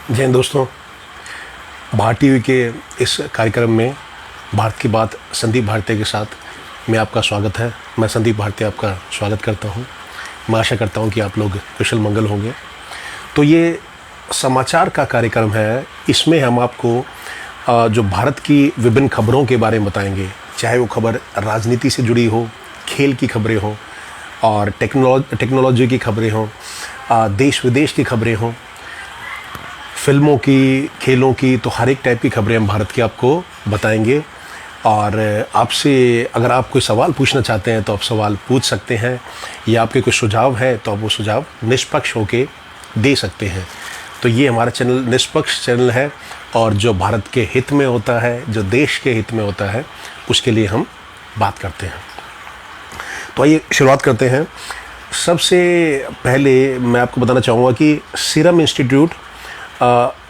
जय हिंद दोस्तों। भारत टीवी के इस कार्यक्रम में भारत की बात संदीप भारती के साथ मैं आपका स्वागत है। मैं संदीप भारती आपका स्वागत करता हूं। मैं आशा करता हूं कि आप लोग कुशल मंगल होंगे। तो ये समाचार का कार्यक्रम है। इसमें हम आपको जो भारत की विभिन्न खबरों के बारे में बताएंगे, चाहे वो खबर राजनीति से जुड़ी हो, खेल की खबरें हों और टेक्नोलॉजी की खबरें हों, देश विदेश की खबरें हों, फिल्मों की, खेलों की, तो हर एक टाइप की खबरें हम भारत की आपको बताएंगे। और आपसे अगर आप कोई सवाल पूछना चाहते हैं तो आप सवाल पूछ सकते हैं, या आपके कोई सुझाव है तो आप वो सुझाव निष्पक्ष होके दे सकते हैं। तो ये हमारा चैनल निष्पक्ष चैनल है, और जो भारत के हित में होता है, जो देश के हित में होता है, उसके लिए हम बात करते हैं। तो आइए शुरुआत करते हैं। सबसे पहले मैं आपको बताना चाहूँगा कि सीरम इंस्टीट्यूट,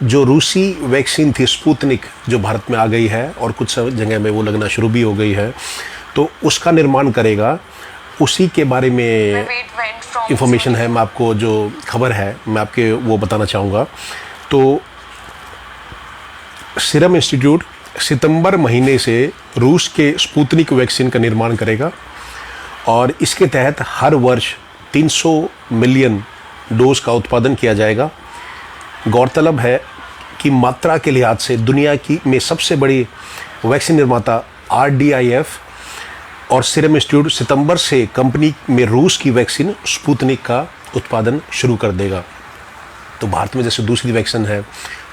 जो रूसी वैक्सीन थी स्पुतनिक, जो भारत में आ गई है और कुछ जगह में वो लगना शुरू भी हो गई है, तो उसका निर्माण करेगा। उसी के बारे में इंफॉर्मेशन है। मैं आपको जो खबर है मैं आपके वो बताना चाहूँगा। तो सीरम इंस्टीट्यूट सितंबर महीने से रूस के स्पुतनिक वैक्सीन का निर्माण करेगा, और इसके तहत हर वर्ष 300 मिलियन डोज का उत्पादन किया जाएगा। गौरतलब है कि मात्रा के लिहाज से दुनिया की में सबसे बड़ी वैक्सीन निर्माता RDIF और सीरम इंस्टीट्यूट सितंबर से कंपनी में रूस की वैक्सीन स्पुतनिक का उत्पादन शुरू कर देगा। तो भारत में जैसे दूसरी वैक्सीन है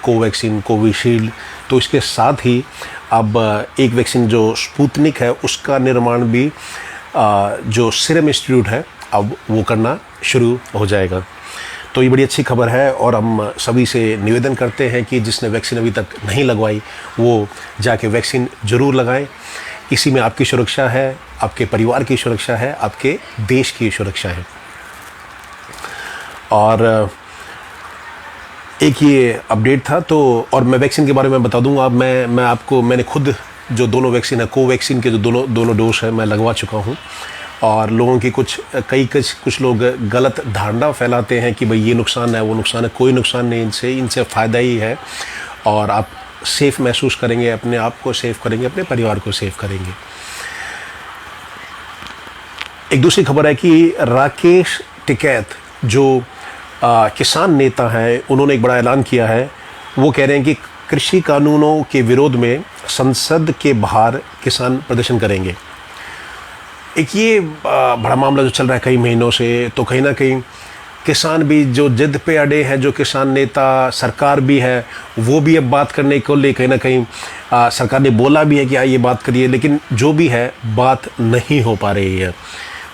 कोवैक्सीन, कोविशील्ड, तो इसके साथ ही अब एक वैक्सीन जो स्पुतनिक है उसका निर्माण भी जो सीरम इंस्टीट्यूट है अब वो करना शुरू हो जाएगा। तो ये बड़ी अच्छी खबर है, और हम सभी से निवेदन करते हैं कि जिसने वैक्सीन अभी तक नहीं लगवाई वो जाके वैक्सीन ज़रूर लगाएं। इसी में आपकी सुरक्षा है, आपके परिवार की सुरक्षा है, आपके देश की सुरक्षा है। और एक ये अपडेट था, तो और मैं वैक्सीन के बारे में बता दूंगा। अब मैंने खुद जो दोनों वैक्सीन है, कोवैक्सीन के जो दोनों डोज है मैं लगवा चुका हूँ। और लोगों की कुछ लोग गलत धारणा फैलाते हैं कि भाई ये नुकसान है, वो नुकसान है। कोई नुकसान नहीं इनसे फ़ायदा ही है, और आप सेफ़ महसूस करेंगे, अपने आप को सेफ करेंगे, अपने परिवार को सेफ करेंगे। एक दूसरी खबर है कि राकेश टिकैत जो किसान नेता हैं, उन्होंने एक बड़ा ऐलान किया है। वो कह रहे हैं कि कृषि कानूनों के विरोध में संसद के बाहर किसान प्रदर्शन करेंगे। एक ये बड़ा मामला जो चल रहा है कई महीनों से, तो कहीं ना कहीं किसान भी जो जिद पे अड़े हैं, जो किसान नेता, सरकार भी है, वो भी अब बात करने को ले कहीं ना कहीं सरकार ने बोला भी है कि ये बात करिए, लेकिन जो भी है बात नहीं हो पा रही है।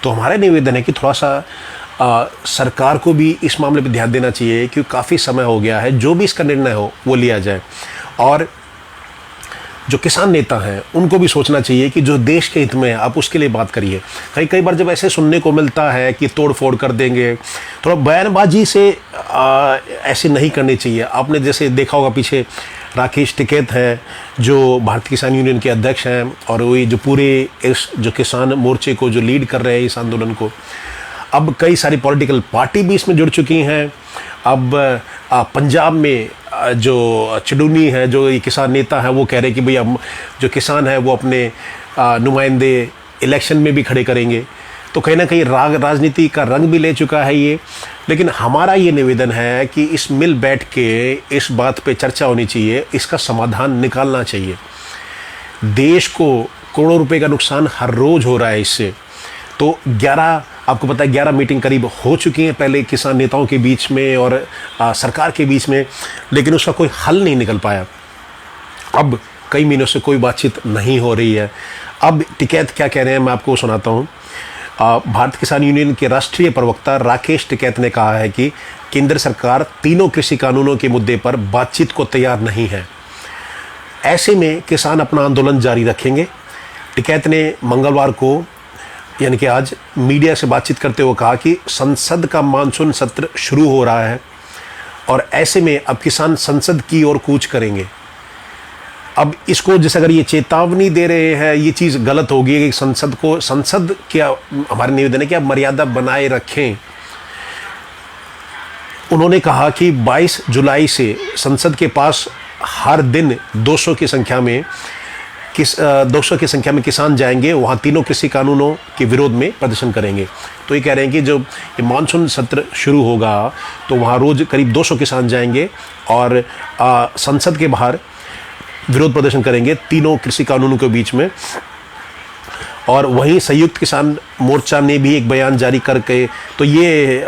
तो हमारा निवेदन है कि थोड़ा सा सरकार को भी इस मामले पे ध्यान देना चाहिए, क्योंकि काफ़ी समय हो गया है। जो भी इसका निर्णय हो वो लिया जाए, और जो किसान नेता हैं उनको भी सोचना चाहिए कि जो देश के हित में है आप उसके लिए बात करिए। कई बार जब ऐसे सुनने को मिलता है कि तोड़ फोड़ कर देंगे, थोड़ा बयानबाजी से ऐसे नहीं करनी चाहिए। आपने जैसे देखा होगा पीछे राकेश टिकैत हैं जो भारतीय किसान यूनियन के अध्यक्ष हैं, और वही जो पूरे इस जो किसान मोर्चे को जो लीड कर रहे हैं इस आंदोलन को, अब कई सारी पॉलिटिकल पार्टी भी इसमें जुड़ चुकी हैं। अब पंजाब में जो चुडूनी है, जो ये किसान नेता है, वो कह रहे हैं कि भाई अब जो किसान है वो अपने नुमाइंदे इलेक्शन में भी खड़े करेंगे। तो कहीं ना कहीं राजनीति का रंग भी ले चुका है ये। लेकिन हमारा ये निवेदन है कि इस मिल बैठ के इस बात पे चर्चा होनी चाहिए, इसका समाधान निकालना चाहिए। देश को करोड़ों रुपए का नुकसान हर रोज़ हो रहा है इससे। तो 11 आपको पता है 11 मीटिंग करीब हो चुकी हैं पहले किसान नेताओं के बीच में और सरकार के बीच में, लेकिन उसका कोई हल नहीं निकल पाया। अब कई महीनों से कोई बातचीत नहीं हो रही है। अब टिकैत क्या कह रहे हैं मैं आपको सुनाता हूँ। भारत किसान यूनियन के राष्ट्रीय प्रवक्ता राकेश टिकैत ने कहा है कि केंद्र सरकार तीनों कृषि कानूनों के मुद्दे पर बातचीत को तैयार नहीं है। ऐसे में किसान अपना आंदोलन जारी रखेंगे। टिकैत ने मंगलवार को यानी कि आज मीडिया से बातचीत करते हुए कहा कि संसद का मानसून सत्र शुरू हो रहा है, और ऐसे में अब किसान संसद की ओर कूच करेंगे। अब इसको जैसे अगर ये चेतावनी दे रहे हैं, ये चीज़ गलत होगी कि संसद क्या, हमारे निवेदन है कि आप मर्यादा बनाए रखें। उन्होंने कहा कि 22 जुलाई से संसद के पास हर दिन 200 की संख्या में 200 की संख्या में किसान जाएंगे, वहाँ तीनों कृषि कानूनों के विरोध में प्रदर्शन करेंगे। तो ये कह रहे हैं कि जब ये मानसून सत्र शुरू होगा तो वहाँ रोज़ करीब 200 किसान जाएंगे और संसद के बाहर विरोध प्रदर्शन करेंगे तीनों कृषि कानूनों के बीच में। और वहीं संयुक्त किसान मोर्चा ने भी एक बयान जारी करके, तो ये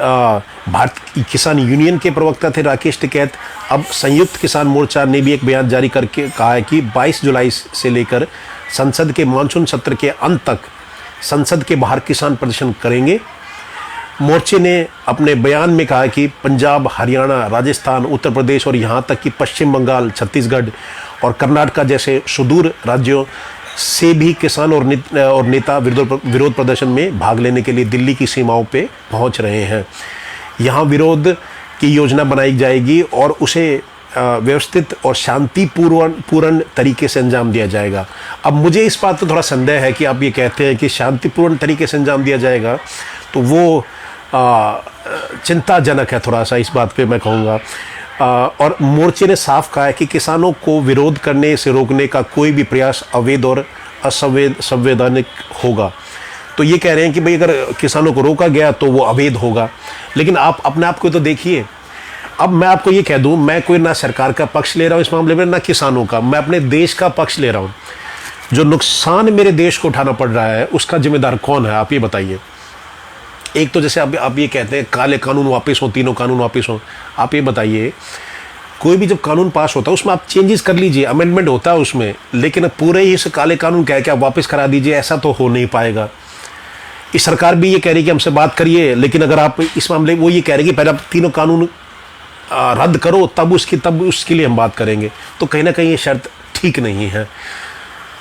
भारतीय किसान यूनियन के प्रवक्ता थे राकेश टिकैत। अब संयुक्त किसान मोर्चा ने भी एक बयान जारी करके कहा है कि 22 जुलाई से लेकर संसद के मानसून सत्र के अंत तक संसद के बाहर किसान प्रदर्शन करेंगे। मोर्चे ने अपने बयान में कहा कि पंजाब, हरियाणा, राजस्थान, उत्तर प्रदेश और यहाँ तक कि पश्चिम बंगाल, छत्तीसगढ़ और कर्नाटक जैसे सुदूर राज्यों से भी किसान और नेता विरोध प्रदर्शन में भाग लेने के लिए दिल्ली की सीमाओं पे पहुंच रहे हैं। यहाँ विरोध की योजना बनाई जाएगी और उसे व्यवस्थित और शांतिपूर्ण तरीके से अंजाम दिया जाएगा। अब मुझे इस बात पर थोड़ा संदेह है कि आप ये कहते हैं कि शांतिपूर्ण तरीके से अंजाम दिया जाएगा, तो वो चिंताजनक है थोड़ा सा, इस बात पे मैं कहूँगा। और मोर्चे ने साफ कहा है कि किसानों को विरोध करने से रोकने का कोई भी प्रयास अवैध और असंवैधानिक होगा। तो ये कह रहे हैं कि भाई अगर किसानों को रोका गया तो वो अवैध होगा। लेकिन आप अपने आप को तो देखिए, अब मैं आपको ये कह दूं, मैं कोई ना सरकार का पक्ष ले रहा हूँ इस मामले में, ना किसानों का, मैं अपने देश का पक्ष ले रहा हूँ। जो नुकसान मेरे देश को उठाना पड़ रहा है उसका जिम्मेदार कौन है, आप ये बताइए। एक तो जैसे आप ये कहते हैं काले कानून वापस हो, तीनों कानून वापस हो, आप ये बताइए कोई भी जब कानून पास होता है उसमें आप चेंजेस कर लीजिए, अमेंडमेंट होता है उसमें, लेकिन पूरे ही इस काले कानून कह के आप वापस करा दीजिए, ऐसा तो हो नहीं पाएगा। इस सरकार भी ये कह रही है कि हमसे बात करिए, लेकिन अगर आप इस मामले वो ये कह रहे हैं कि पहले आप तीनों कानून रद्द करो तब उसके लिए हम बात करेंगे, तो कहीं ना कहीं ये शर्त ठीक नहीं है।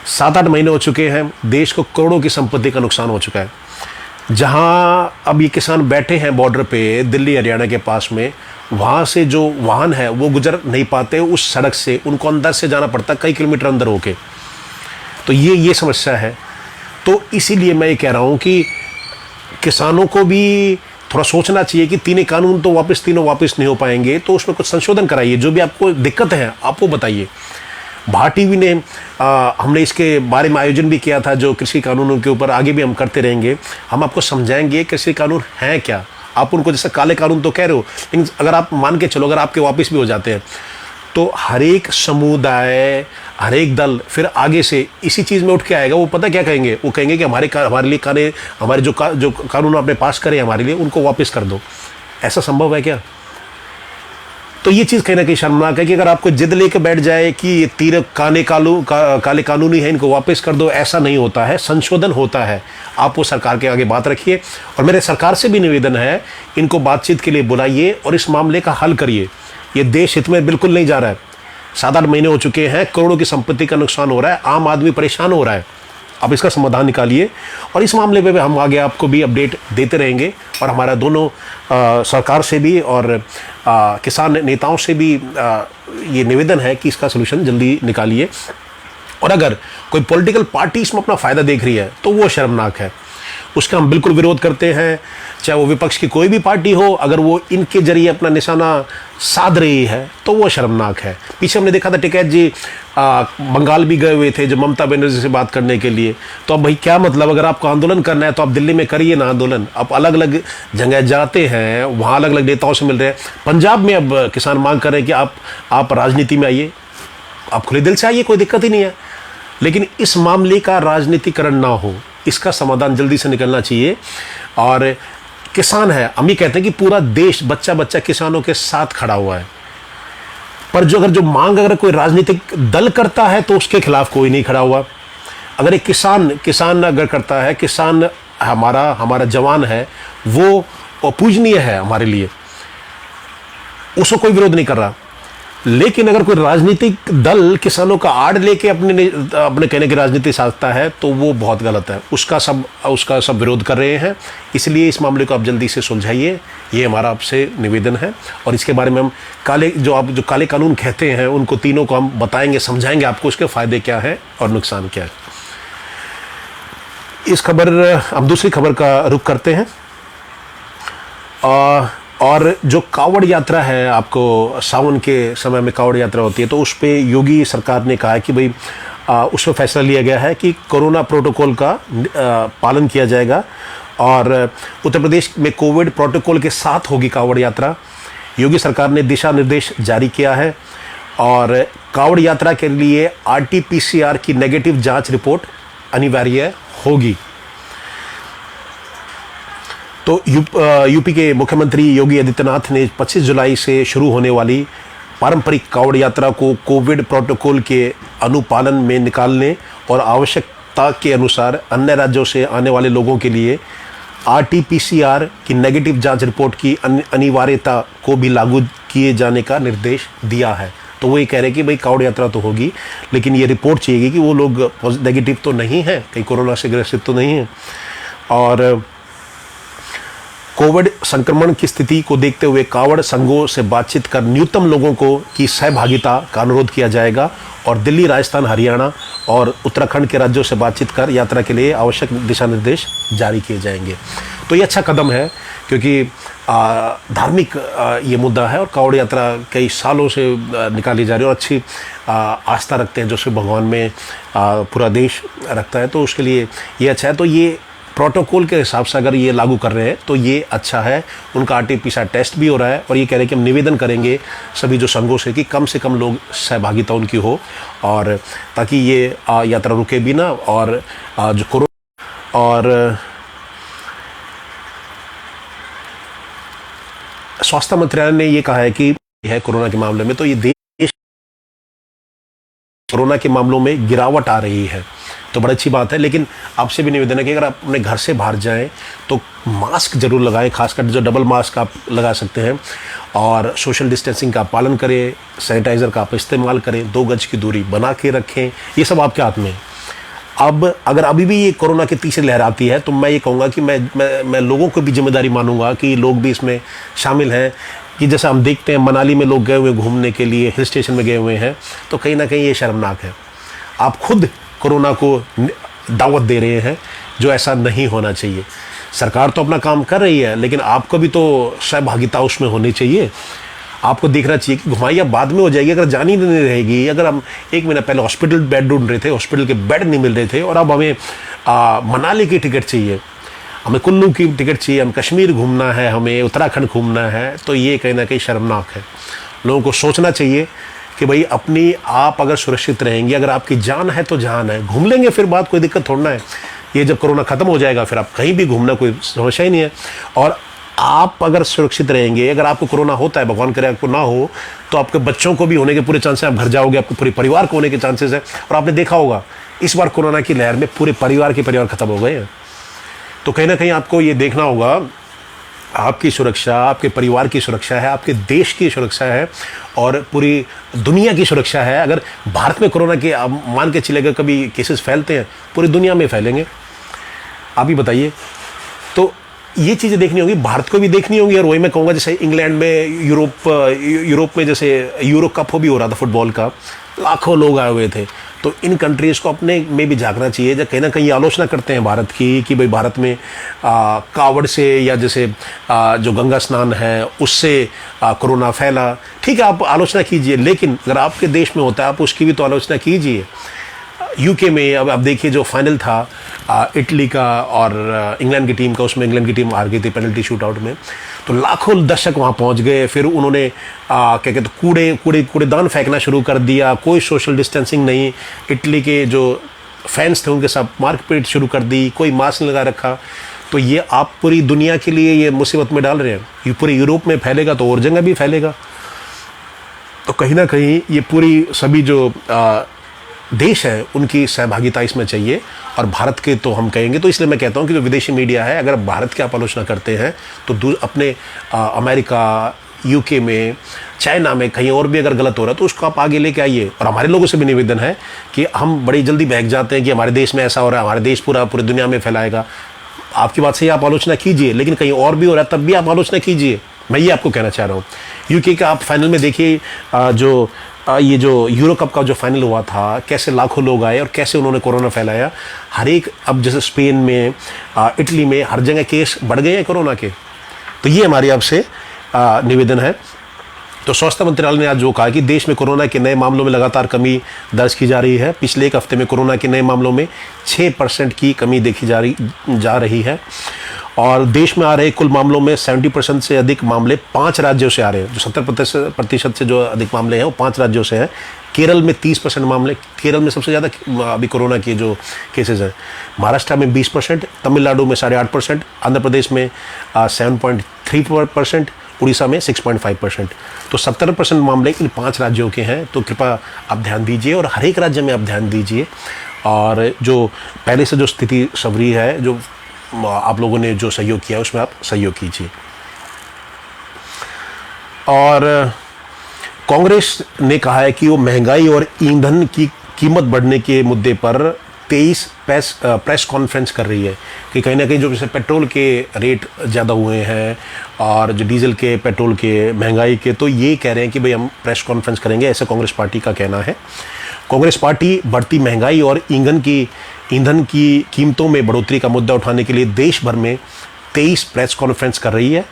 7-8 महीने हो चुके हैं, देश को करोड़ों की संपत्ति का नुकसान हो चुका है। जहां अब ये किसान बैठे हैं बॉर्डर पे दिल्ली हरियाणा के पास में, वहाँ से जो वाहन है वो गुजर नहीं पाते उस सड़क से, उनको अंदर से जाना पड़ता कई किलोमीटर अंदर होके। तो ये समस्या है। तो इसीलिए मैं ये कह रहा हूँ कि किसानों को भी थोड़ा सोचना चाहिए कि तीनों वापस नहीं हो पाएंगे, तो उसमें कुछ संशोधन कराइए। जो भी आपको दिक्कत है आप वो बताइए। भारत टीवी ने हमने इसके बारे में आयोजन भी किया था, जो कृषि कानूनों के ऊपर, आगे भी हम करते रहेंगे। हम आपको समझाएंगे कृषि कानून हैं क्या। आप उनको जैसे काले कानून तो कह रहे हो, लेकिन अगर आप मान के चलो अगर आपके वापस भी हो जाते हैं तो हर एक समुदाय, हर एक दल फिर आगे से इसी चीज़ में उठ के आएगा। वो पता क्या कहेंगे, वो कहेंगे कि हमारे जो कानून आपने पास करे हमारे लिए, उनको वापस कर दो। ऐसा संभव है क्या? तो ये चीज़ कहीं ना कहीं शर्मनाक है कि अगर आपको जिद लेके बैठ जाए कि ये तीनों काले कानूनी है, इनको वापस कर दो, ऐसा नहीं होता है, संशोधन होता है। आप वो सरकार के आगे बात रखिए, और मेरे सरकार से भी निवेदन है, इनको बातचीत के लिए बुलाइए और इस मामले का हल करिए। ये देश हित में बिल्कुल नहीं जा रहा है। 7-8 महीने हो चुके हैं, करोड़ों की संपत्ति का नुकसान हो रहा है, आम आदमी परेशान हो रहा है। अब इसका समाधान निकालिए, और इस मामले पे हम आगे आपको भी अपडेट देते रहेंगे। और हमारा दोनों सरकार से भी और किसान नेताओं से भी ये निवेदन है कि इसका सलूशन जल्दी निकालिए। और अगर कोई पॉलिटिकल पार्टी इसमें अपना फ़ायदा देख रही है तो वो शर्मनाक है, उसका हम बिल्कुल विरोध करते हैं। चाहे वो विपक्ष की कोई भी पार्टी हो, अगर वो इनके जरिए अपना निशाना साध रही है तो वो शर्मनाक है। पीछे हमने देखा था टिकैत जी बंगाल भी गए हुए थे जो ममता बनर्जी से बात करने के लिए। तो अब भाई क्या मतलब, अगर आपको आंदोलन करना है तो आप दिल्ली में करिए ना आंदोलन। आप अलग अलग जगह जाते हैं, वहाँ अलग अलग नेताओं से मिल रहे हैं। पंजाब में अब किसान मांग कर रहे हैं कि आप राजनीति में आइए, आप खुले दिल से आइए, कोई दिक्कत ही नहीं है। लेकिन इस मामले का राजनीतिकरण ना हो, इसका समाधान जल्दी से निकलना चाहिए। और किसान है, हम ये कहते हैं कि पूरा देश बच्चा बच्चा किसानों के साथ खड़ा हुआ है, पर जो मांग अगर कोई राजनीतिक दल करता है तो उसके खिलाफ कोई नहीं खड़ा हुआ। अगर एक किसान अगर करता है, किसान हमारा जवान है, वो पूजनीय है हमारे लिए, उसको कोई विरोध नहीं कर रहा। लेकिन अगर कोई राजनीतिक दल किसानों का आड़ लेके अपने कहने की राजनीति साधता है तो वो बहुत गलत है। उसका सब विरोध कर रहे हैं। इसलिए इस मामले को आप जल्दी से सुलझाइए, ये हमारा आपसे निवेदन है। और इसके बारे में हम जो काले कानून कहते हैं उनको तीनों को हम बताएंगे, समझाएंगे आपको उसके फ़ायदे क्या है और नुकसान क्या है। हम दूसरी खबर का रुख करते हैं। और जो कावड़ यात्रा है, आपको सावन के समय में कावड़ यात्रा होती है, तो उस पे योगी सरकार ने कहा है कि भाई उसमें फैसला लिया गया है कि कोरोना प्रोटोकॉल का पालन किया जाएगा और उत्तर प्रदेश में कोविड प्रोटोकॉल के साथ होगी कावड़ यात्रा। योगी सरकार ने दिशा निर्देश जारी किया है और कावड़ यात्रा के लिए RT-PCR की नेगेटिव जांच रिपोर्ट अनिवार्य होगी। तो यूपी के मुख्यमंत्री योगी आदित्यनाथ ने 25 जुलाई से शुरू होने वाली पारंपरिक कावड़ यात्रा को कोविड प्रोटोकॉल के अनुपालन में निकालने और आवश्यकता के अनुसार अन्य राज्यों से आने वाले लोगों के लिए RT-PCR की नेगेटिव जांच रिपोर्ट की अनिवार्यता को भी लागू किए जाने का निर्देश दिया है। तो वो ये कह रहे हैं कि भाई कावड़ यात्रा तो होगी, लेकिन ये रिपोर्ट चाहिए कि वो लोग नेगेटिव तो नहीं है, कहीं कोरोना से ग्रसित तो नहीं है। और कोविड संक्रमण की स्थिति को देखते हुए कावड़ संघों से बातचीत कर न्यूनतम लोगों को की सहभागिता का अनुरोध किया जाएगा और दिल्ली, राजस्थान, हरियाणा और उत्तराखंड के राज्यों से बातचीत कर यात्रा के लिए आवश्यक दिशा निर्देश जारी किए जाएंगे। तो ये अच्छा कदम है क्योंकि धार्मिक ये मुद्दा है और कावड़ यात्रा कई सालों से निकाली जा रही है और अच्छी आस्था रखते हैं जो सिर्फ भगवान में पूरा देश रखता है, तो उसके लिए ये अच्छा है। तो ये प्रोटोकॉल के हिसाब से अगर ये लागू कर रहे हैं तो ये अच्छा है। उनका RT-PCR टेस्ट भी हो रहा है और ये कह रहे हैं कि हम निवेदन करेंगे सभी जो संघों से कि कम से कम लोग सहभागिता उनकी हो और ताकि ये यात्रा रुके भी ना। और जो कोरोना और स्वास्थ्य मंत्रालय ने ये कहा है कि है कोरोना के मामले में, तो ये देश कोरोना के मामलों में गिरावट आ रही है, तो बड़ी अच्छी बात है। लेकिन आपसे भी निवेदन है कि अगर आप अपने घर से बाहर जाएं तो मास्क जरूर लगाएं, खासकर जो डबल मास्क आप लगा सकते हैं और सोशल डिस्टेंसिंग का पालन करें, सैनिटाइज़र का आप इस्तेमाल करें, 2 गज की दूरी बना के रखें, ये सब आपके हाथ में है। अब अगर अभी भी ये कोरोना की तीसरी लहर आती है तो मैं ये कहूँगा कि मैं लोगों को भी जिम्मेदारी मानूंगा कि लोग भी इसमें शामिल हैं। कि जैसा हम देखते हैं मनाली में लोग गए हुए घूमने के लिए, हिल स्टेशन में गए हुए हैं, तो कहीं ना कहीं ये शर्मनाक है। आप खुद कोरोना को दावत दे रहे हैं, जो ऐसा नहीं होना चाहिए। सरकार तो अपना काम कर रही है, लेकिन आपको भी तो सहभागिता उसमें होनी चाहिए। आपको देखना चाहिए कि घुमाइया बाद में हो जाएगी अगर जान ही नहीं रहेगी। अगर हम 1 महीना पहले हॉस्पिटल बेड ढूंढ रहे थे, हॉस्पिटल के बेड नहीं मिल रहे थे, और अब हमें मनाली की टिकट चाहिए, हमें कुल्लू की टिकट चाहिए, हम कश्मीर घूमना है, हमें उत्तराखंड घूमना है, तो ये कहीं ना कहीं शर्मनाक है। लोगों को सोचना चाहिए कि भाई अपनी आप अगर सुरक्षित रहेंगे, अगर आपकी जान है तो जान है, घूम लेंगे फिर बात, कोई दिक्कत थोड़ा है। ये जब कोरोना ख़त्म हो जाएगा फिर आप कहीं भी घूमना कोई समस्या ही नहीं है। और आप अगर सुरक्षित रहेंगे, अगर आपको कोरोना होता है, भगवान करे आपको ना हो, तो आपके बच्चों को भी होने के पूरे चांसेस, आप घर जाओगे, आपके पूरे परिवार को होने के चांसेस है। और आपने देखा होगा इस बार कोरोना की लहर में पूरे परिवार के परिवार खत्म हो गए हैं। तो कहीं ना कहीं आपको ये देखना होगा, आपकी सुरक्षा, आपके परिवार की सुरक्षा है, आपके देश की सुरक्षा है और पूरी दुनिया की सुरक्षा है। अगर भारत में कोरोना के मान के चलेगा कभी केसेस फैलते हैं, पूरी दुनिया में फैलेंगे, आप ही बताइए। तो ये चीज़ें देखनी होगी, भारत को भी देखनी होगी। और वही मैं कहूँगा जैसे इंग्लैंड में, यूरोप में जैसे यूरो कप भी हो रहा था फुटबॉल का, लाखों लोग आए हुए थे। तो इन कंट्रीज़ को अपने में भी झांकना चाहिए। जब कहीं ना कहीं आलोचना करते हैं भारत की कि भाई भारत में कावड़ से या जैसे जो गंगा स्नान है उससे कोरोना फैला, ठीक है आप आलोचना कीजिए, लेकिन अगर आपके देश में होता है आप उसकी भी तो आलोचना कीजिए। यूके में अब आप देखिए जो फाइनल था इटली का और इंग्लैंड की टीम का, उसमें इंग्लैंड की टीम हार गई थी पेनल्टी शूट आउट में, तो लाखों दर्शक वहाँ पहुँच गए। फिर उन्होंने क्या कहते कूड़ेदान फेंकना शुरू कर दिया, कोई सोशल डिस्टेंसिंग नहीं। इटली के जो फैंस थे उनके साथ मारपीट शुरू कर दी, कोई मास्क नहीं लगा रखा। तो ये आप पूरी दुनिया के लिए ये मुसीबत में डाल रहे हैं। ये पूरे यूरोप में फैलेगा तो और जगह भी फैलेगा। तो कहीं ना कहीं ये पूरी सभी जो देश है उनकी सहभागिता इसमें चाहिए। और भारत के तो हम कहेंगे, तो इसलिए मैं कहता हूँ कि जो विदेशी मीडिया है, अगर भारत की आप आलोचना करते हैं तो अपने अमेरिका, यूके में, चाइना में कहीं और भी अगर गलत हो रहा है तो उसको आप आगे लेके आइए। और हमारे लोगों से भी निवेदन है कि हम बड़ी जल्दी बहक जाते हैं कि हमारे देश में ऐसा हो रहा है, हमारे देश पूरी दुनिया में फैलाएगा। आपकी बात से आप आलोचना कीजिए, लेकिन कहीं और भी हो रहा है तब भी आप आलोचना कीजिए। मैं ये आपको कहना चाह रहा हूँ। यूके का आप फाइनल में देखिए, ये जो यूरो कप का जो फाइनल हुआ था, कैसे लाखों लोग आए और कैसे उन्होंने कोरोना फैलाया। हर एक, अब जैसे स्पेन में, इटली में, हर जगह केस बढ़ गए हैं कोरोना के। तो ये हमारी आपसे निवेदन है। तो स्वास्थ्य मंत्रालय ने आज जो कहा कि देश में कोरोना के नए मामलों में लगातार कमी दर्ज की जा रही है। पिछले एक हफ्ते में कोरोना के नए मामलों में 6% की कमी देखी जा रही है और देश में आ रहे कुल मामलों में 70% से अधिक मामले 5 राज्यों से आ रहे हैं। जो 70% से जो अधिक मामले हैं वो 5 राज्यों से हैं। केरल में 30% मामले, केरल में सबसे ज़्यादा अभी कोरोना के जो केसेस हैं। महाराष्ट्र में 20%, तमिलनाडु में 8.5%, आंध्र प्रदेश में 7.3%, उड़ीसा में 6.5%। तो 70% मामले इन 5 राज्यों के हैं। तो कृपया आप ध्यान दीजिए और हर एक राज्य में आप ध्यान दीजिए और जो पहले से जो स्थिति संवरी है, जो आप लोगों ने जो सहयोग किया उसमें आप सहयोग कीजिए। और कांग्रेस ने कहा है कि वो महंगाई और ईंधन की कीमत बढ़ने के मुद्दे पर 23 प्रेस कॉन्फ्रेंस कर रही है कि कहीं ना कहीं जो जैसे पेट्रोल के रेट ज़्यादा हुए हैं और जो डीजल के, पेट्रोल के, महंगाई के, तो ये कह रहे हैं कि भाई हम प्रेस कॉन्फ्रेंस करेंगे, ऐसा कांग्रेस पार्टी का कहना है। कांग्रेस पार्टी बढ़ती महंगाई और ईंधन की कीमतों में बढ़ोतरी का मुद्दा उठाने के लिए देश भर में 23 प्रेस कॉन्फ्रेंस कर रही है।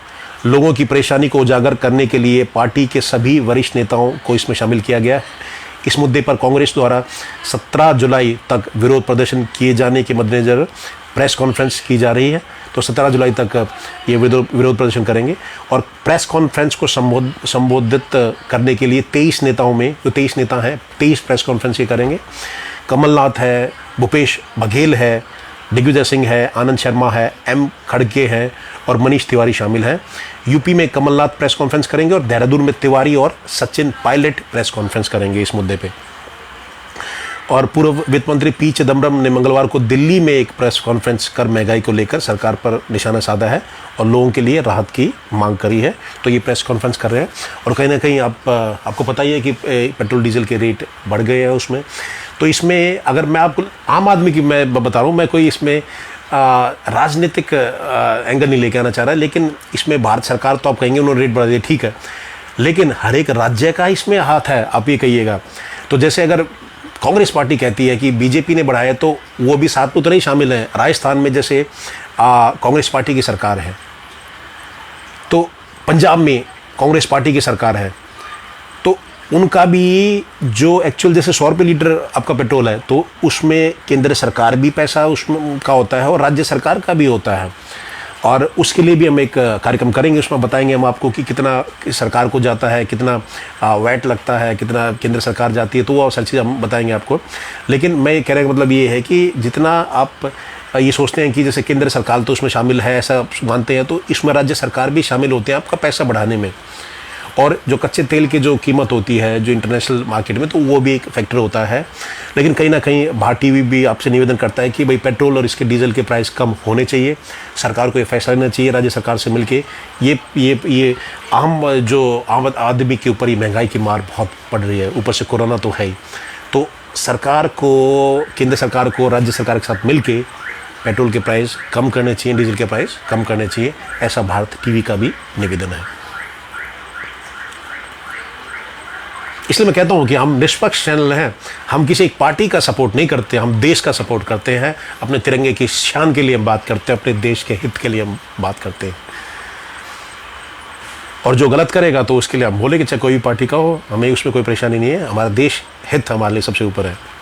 लोगों की परेशानी को उजागर करने के लिए पार्टी के सभी वरिष्ठ नेताओं को इसमें शामिल किया गया है। इस मुद्दे पर कांग्रेस द्वारा 17 जुलाई तक विरोध प्रदर्शन किए जाने के मद्देनजर प्रेस कॉन्फ्रेंस की जा रही है। तो 17 जुलाई तक ये विरोध प्रदर्शन करेंगे और प्रेस कॉन्फ्रेंस को संबोधित करने के लिए 23 नेताओं में जो 23 नेता हैं 23 प्रेस कॉन्फ्रेंस ये करेंगे। कमलनाथ है, भूपेश बघेल है, दिग्विजय सिंह है, आनंद शर्मा है, एम खड़गे हैं और मनीष तिवारी शामिल हैं। यूपी में कमलनाथ प्रेस कॉन्फ्रेंस करेंगे और देहरादून में तिवारी और सचिन पायलट प्रेस कॉन्फ्रेंस करेंगे इस मुद्दे पे। और पूर्व वित्त मंत्री पी चिदम्बरम ने मंगलवार को दिल्ली में एक प्रेस कॉन्फ्रेंस कर महंगाई को लेकर सरकार पर निशाना साधा है और लोगों के लिए राहत की मांग करी है। तो ये प्रेस कॉन्फ्रेंस कर रहे हैं और कहीं ना कहीं आपको पता ही है कि पेट्रोल डीजल के रेट बढ़ गए हैं उसमें। तो इसमें अगर मैं आपको आम आदमी की मैं बता रहा हूँ, मैं कोई इसमें राजनीतिक एंगल नहीं लेके आना चाह रहा, लेकिन इसमें भारत सरकार तो आप कहेंगे उन्होंने रेट बढ़ा दिया, ठीक है, लेकिन हर एक राज्य का इसमें हाथ है, आप ये कहिएगा। तो जैसे अगर कांग्रेस पार्टी कहती है कि बीजेपी ने बढ़ाया तो वो भी साथ में उतना ही शामिल है। राजस्थान में जैसे कांग्रेस पार्टी की सरकार है, तो पंजाब में कांग्रेस पार्टी की सरकार है, तो उनका भी जो एक्चुअल जैसे 100 रुपये लीटर आपका पेट्रोल है तो उसमें केंद्र सरकार भी पैसा उसमें का होता है और राज्य सरकार का भी होता है। और उसके लिए भी हम एक कार्यक्रम करेंगे, उसमें बताएंगे हम आपको कि कितना सरकार को जाता है, कितना वैट लगता है, कितना केंद्र सरकार जाती है, तो वो सारी चीज़ हम बताएंगे आपको। लेकिन मैं कहने का मतलब ये है कि जितना आप ये सोचते हैं कि जैसे केंद्र सरकार तो उसमें शामिल है ऐसा मानते हैं, तो इसमें राज्य सरकार भी शामिल होते हैं आपका पैसा बढ़ाने में। और जो कच्चे तेल की जो कीमत होती है जो इंटरनेशनल मार्केट में, तो वो भी एक फैक्टर होता है। लेकिन कहीं ना कहीं भारत टीवी भी आपसे निवेदन करता है कि भाई पेट्रोल और इसके डीजल के प्राइस कम होने चाहिए, सरकार को ये फैसला लेना चाहिए राज्य सरकार से मिलके। ये आम आदमी के ऊपर ही महंगाई की मार बहुत पड़ रही है, ऊपर से कोरोना तो है ही। तो सरकार को, केंद्र सरकार को राज्य सरकार के साथ मिलके पेट्रोल के प्राइस कम करने चाहिए, डीजल के प्राइस कम करने चाहिए, ऐसा भारत टीवी का भी निवेदन है। इसलिए मैं कहता हूं कि हम निष्पक्ष चैनल हैं, हम किसी एक पार्टी का सपोर्ट नहीं करते, हम देश का सपोर्ट करते हैं। अपने तिरंगे की शान के लिए हम बात करते हैं, अपने देश के हित के लिए हम बात करते हैं। और जो गलत करेगा तो उसके लिए हम बोलेंगे, चाहे कोई भी पार्टी का हो, हमें उसमें कोई परेशानी नहीं है। हमारा देश हित हमारे लिए सबसे ऊपर है।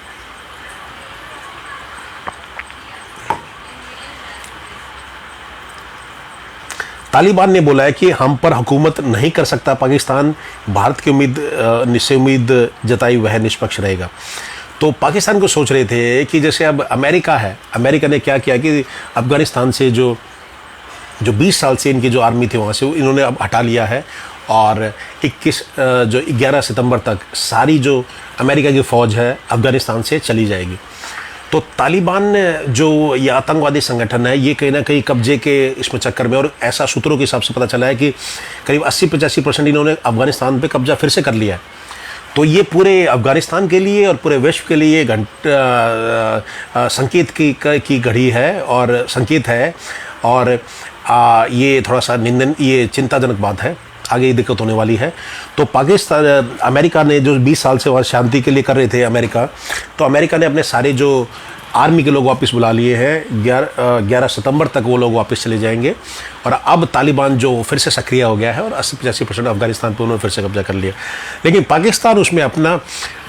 तालिबान ने बोला है कि हम पर हुकूमत नहीं कर सकता पाकिस्तान, भारत की उम्मीद जताई वह निष्पक्ष रहेगा। तो पाकिस्तान को सोच रहे थे कि जैसे अब अमेरिका है, अमेरिका ने क्या किया कि अफगानिस्तान से जो 20 साल से इनकी जो आर्मी थी वहाँ से इन्होंने अब हटा लिया है और 11 सितंबर तक सारी जो अमेरिका की फ़ौज है अफगानिस्तान से चली जाएगी। तो तालिबान जो ये आतंकवादी संगठन है, ये कहीं ना कहीं कब्जे के इसमें चक्कर में, और ऐसा सूत्रों के हिसाब से पता चला है कि करीब 80-85% इन्होंने अफगानिस्तान पे कब्जा फिर से कर लिया है। तो ये पूरे अफगानिस्तान के लिए और पूरे विश्व के लिए संकेत की घड़ी है और संकेत है। और ये थोड़ा सा ये चिंताजनक बात है, आगे ये दिक्कत होने वाली है। तो पाकिस्तान, अमेरिका ने जो 20 साल से वहाँ शांति के लिए कर रहे थे अमेरिका, तो अमेरिका ने अपने सारे जो आर्मी के लोग वापस बुला लिए हैं। 11 सितंबर तक वो लोग वापस चले जाएंगे। और अब तालिबान जो फिर से सक्रिय हो गया है और 80-85% अफगानिस्तान पर उन्होंने फिर से कब्जा कर लिया। लेकिन पाकिस्तान उसमें अपना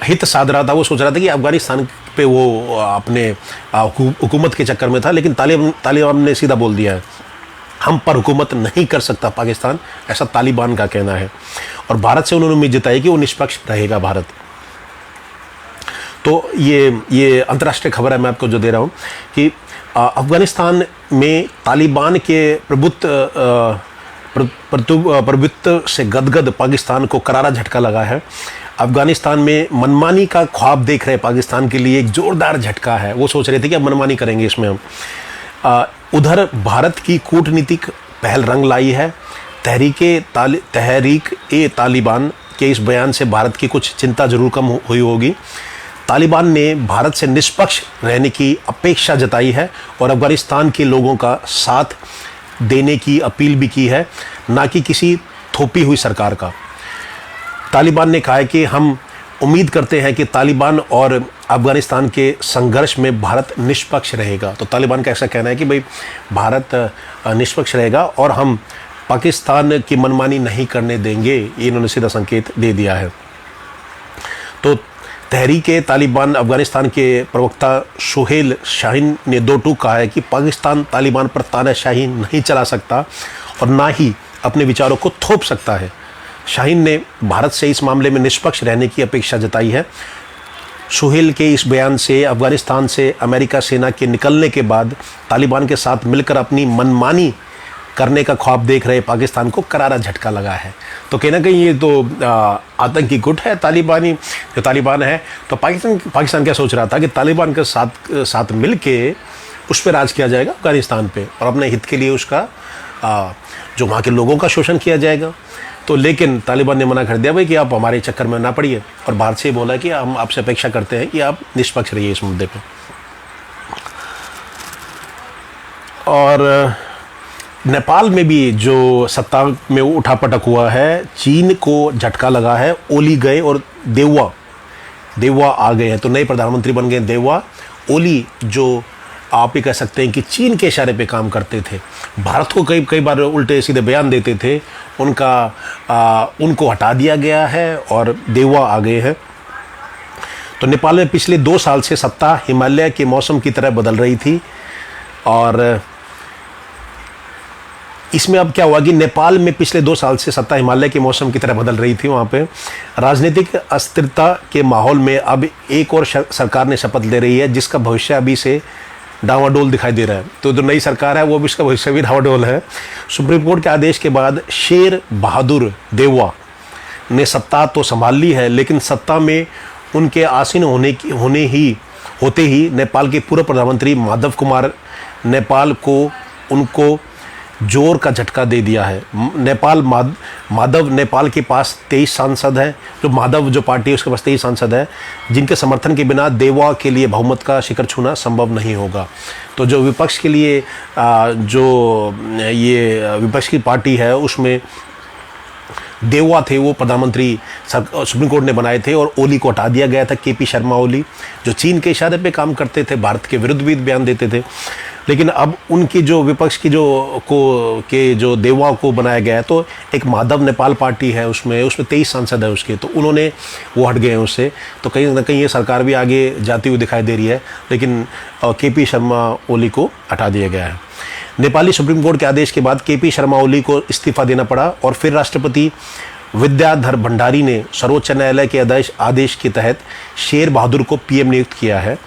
हित साध रहा था। वो सोच रहा था कि अफगानिस्तान पे वो अपने हुकूमत के चक्कर में था, लेकिन तालिबान ने सीधा बोल दिया है, हम पर हुकूमत नहीं कर सकता पाकिस्तान, ऐसा तालिबान का कहना है। और भारत से उन्होंने उम्मीद जताई कि वो निष्पक्ष रहेगा भारत। तो ये अंतर्राष्ट्रीय खबर है मैं आपको जो दे रहा हूँ कि अफगानिस्तान में तालिबान के प्रभुत्व से गदगद पाकिस्तान को करारा झटका लगा है। अफगानिस्तान में मनमानी का ख्वाब देख रहे पाकिस्तान के लिए एक जोरदार झटका है। वो सोच रहे थे कि अब मनमानी करेंगे इसमें हम। उधर भारत की कूटनीतिक पहल रंग लाई है। तहरीक-ए-तालिबान के इस बयान से भारत की कुछ चिंता जरूर कम हुई होगी। तालिबान ने भारत से निष्पक्ष रहने की अपेक्षा जताई है और अफगानिस्तान के लोगों का साथ देने की अपील भी की है, ना कि किसी थोपी हुई सरकार का। तालिबान ने कहा है कि हम उम्मीद करते हैं कि तालिबान और अफगानिस्तान के संघर्ष में भारत निष्पक्ष रहेगा। तो तालिबान का ऐसा कहना है कि भाई भारत निष्पक्ष रहेगा और हम पाकिस्तान की मनमानी नहीं करने देंगे। ये इन्होंने सीधा संकेत दे दिया है। तो तहरीक-ए-तालिबान अफगानिस्तान के प्रवक्ता सुहेल शाहीन ने दो टूक कहा है कि पाकिस्तान तालिबान पर तानाशाही नहीं चला सकता और ना ही अपने विचारों को थोप सकता है। शाहीन ने भारत से इस मामले में निष्पक्ष रहने की अपेक्षा जताई है। सुहेल के इस बयान से अफगानिस्तान से अमेरिका सेना के निकलने के बाद तालिबान के साथ मिलकर अपनी मनमानी करने का ख्वाब देख रहे पाकिस्तान को करारा झटका लगा है। तो कहीं ना कहीं ये तो आतंकी गुट है तालिबान है। तो पाकिस्तान क्या सोच रहा था कि तालिबान के साथ मिल के उस पर राज किया जाएगा अफगानिस्तान पे और अपने हित के लिए उसका जो वहाँ के लोगों का शोषण किया जाएगा। तो लेकिन तालिबान ने मना कर दिया भाई कि आप हमारे चक्कर में ना पड़िए, और भारत से बोला कि हम आपसे अपेक्षा करते हैं कि आप निष्पक्ष रहिए इस मुद्दे पे। और नेपाल में भी जो सत्ता में उठापटक हुआ है, चीन को झटका लगा है। ओली गए और देउवा आ गए हैं। तो नए प्रधानमंत्री बन गए देउवा। ओली जो आप ही कह सकते हैं कि चीन के इशारे पे काम करते थे, भारत को कई बार उल्टे सीधे बयान देते थे, उनको हटा दिया गया है और देउवा आ गए हैं। तो नेपाल में पिछले 2 साल से सत्ता हिमालय के मौसम की तरह बदल रही थी। और इसमें अब क्या हुआ कि नेपाल में पिछले 2 साल से सत्ता हिमालय के मौसम की तरह बदल रही थी। वहाँ पे राजनीतिक अस्थिरता के माहौल में अब एक और सरकार ने शपथ ले रही है, जिसका भविष्य अभी से डावाडोल दिखाई दे रहा है। तो जो नई सरकार है वो भी, इसका भविष्य भी डावाडोल है। सुप्रीम कोर्ट के आदेश के बाद शेर बहादुर देउवा ने सत्ता तो संभाल ली है, लेकिन सत्ता में उनके आसीन होते ही नेपाल के पूर्व प्रधानमंत्री माधव कुमार नेपाल को उनको जोर का झटका दे दिया है। माधव नेपाल के पास 23 सांसद हैं। जो माधव जो पार्टी है उसके पास 23 सांसद है, जिनके समर्थन के बिना देउवा के लिए बहुमत का शिखर छूना संभव नहीं होगा। तो जो विपक्ष के लिए जो ये विपक्ष की पार्टी है उसमें देउवा थे, वो प्रधानमंत्री सुप्रीम कोर्ट ने बनाए थे और ओली को हटा दिया गया था। केपी शर्मा ओली जो चीन के इशारे पे काम करते थे, भारत के विरुद्ध भी बयान देते थे। लेकिन अब उनकी जो विपक्ष की जो देउवा को बनाया गया है, तो एक माधव नेपाल पार्टी है, उसमें 23 सांसद है उसके, तो उन्होंने वो हट गए हैं उससे। तो कहीं ना कहीं ये सरकार भी आगे जाती हुई दिखाई दे रही है, लेकिन केपी शर्मा ओली को हटा दिया गया है। नेपाली सुप्रीम कोर्ट के आदेश के बाद केपी शर्मा ओली को इस्तीफा देना पड़ा और फिर राष्ट्रपति विद्याधर भंडारी ने सर्वोच्च न्यायालय के आदेश के तहत शेर बहादुर को पीएम नियुक्त किया है।